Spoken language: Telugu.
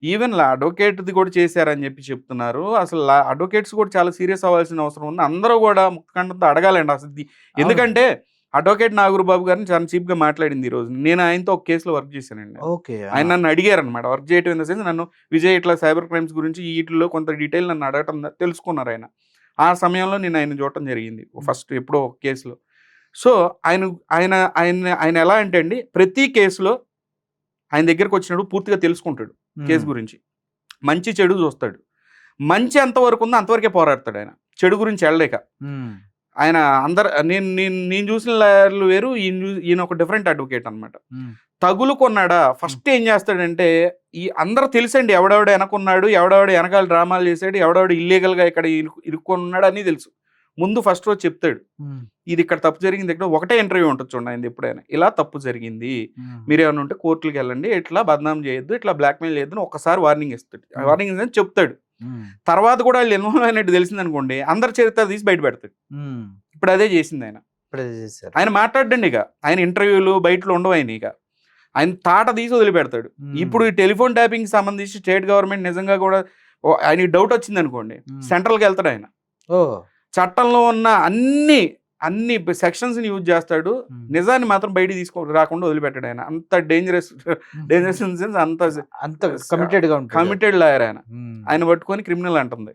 ఈవెన్ అడ్వకేట్‌ది కూడా చేశారని చెప్పి చెప్తున్నారు. అసలు అడ్వకేట్స్ కూడా చాలా సీరియస్ అవ్వాల్సిన అవసరం ఉంది. అందరూ కూడా ముక్తకంఠంతో అడగాలండి అసలు అవును. ఎందుకంటే అడ్వకేట్ నాగూర్‌బాబు గారిని చాలా చీప్‌గా మాట్లాడింది ఈరోజు. నేను ఆయనతో ఒక కేస్‌లో వర్క్ చేశానండి. ఓకే. ఆయన నన్ను అడిగారనమాట. వర్క్ చేయటం ఇన్ ద సెన్స్ నన్ను విజయ్ ఇట్లా సైబర్ క్రైమ్స్ గురించి ఈటిల్లో కొంత డీటెయిల్ నన్ను అడగటం తెలుసుకున్నారాయన. ఆ సమయంలో నేను ఆయన్ని చూడటం జరిగింది. ఫస్ట్ ఎప్పుడో ఒక కేస్‌లో. సో, ఆయన ఆయన ఆయన ఆయన ఎలా అంటే అండి, ప్రతి కేస్‌లో ఆయన దగ్గరకొచ్చినప్పుడు పూర్తిగా తెలుసుకుంటాడు కేస్ గురించి. మంచి, చెడు చూస్తాడు. మంచి ఎంతవరకు ఉందో అంతవరకే పోరాడతాడాయన. చెడు గురించి ఎళ్ళలేక. ఆయన నేను నేను నేను చూసిన లాయర్లు వేరు. ఈయన ఒక డిఫరెంట్ అడ్వకేట్ అనమాట. తగులుకున్నాడా ఫస్ట్ ఏం చేస్తాడంటే, ఈ అందరూ తెలుసండి ఎవడెవడు ఎనకున్నాడు, ఎవడెవడు ఎనకాల డ్రామాలు చేసాడు, ఎవడెవడు ఇల్లీగల్‌గా ఇక్కడ ఇరుక్కొనున్నాడు అన్నీ తెలుసు. ముందు ఫస్ట్ రోజు చెప్తాడు. ఇది ఇక్కడ తప్పు జరిగింది ఇక్కడ ఒకటే ఇంటర్వ్యూ ఉంటుంది చూడండి ఆయనది ఎప్పుడైనా. ఇలా తప్పు జరిగింది. మీరేమన్నా ఉంటే కోర్టులకెళ్ళండి. ఇట్లా బదనాం చేయొద్దు, ఇట్లా బ్లాక్‌మెయిల్ చేయొద్దు అని ఒక్కసారి వార్నింగ్ ఇస్తాడు. వార్నింగ్ ఇస్తే చెప్తాడు. తర్వాత కూడా వాళ్ళు ఇన్వాల్వ్ అయినట్టు తెలిసిందనుకోండి, అందరి చరిత్ర తీసి బయట పెడతాడు. ఇప్పుడు అదే చేసింది ఆయన. ఆయన మాట్లాడండి ఇక. ఆయన ఇంటర్వ్యూలు బయటలో ఉండవు ఆయన ఇక. ఆయన తాట తీసి వదిలిపెడతాడు. ఇప్పుడు ఈ టెలిఫోన్ ట్యాపింగ్ సంబంధించి స్టేట్ గవర్నమెంట్ నిజంగా కూడా ఆయనకి డౌట్ వచ్చింది అనుకోండి, సెంట్రల్కి వెళ్తాడు ఆయన. చట్టంలో ఉన్న అన్ని సెక్షన్స్ని యూజ్ చేస్తాడు. నిజాన్ని మాత్రం బయట రాకుండా వదిలిపెట్టాడు ఆయన. అంత డేంజరస్ ఇన్ సెన్స్ అంత కమిటెడ్ లాయర్ ఆయన. ఆయన పట్టుకొని క్రిమినల్ అంటుంది.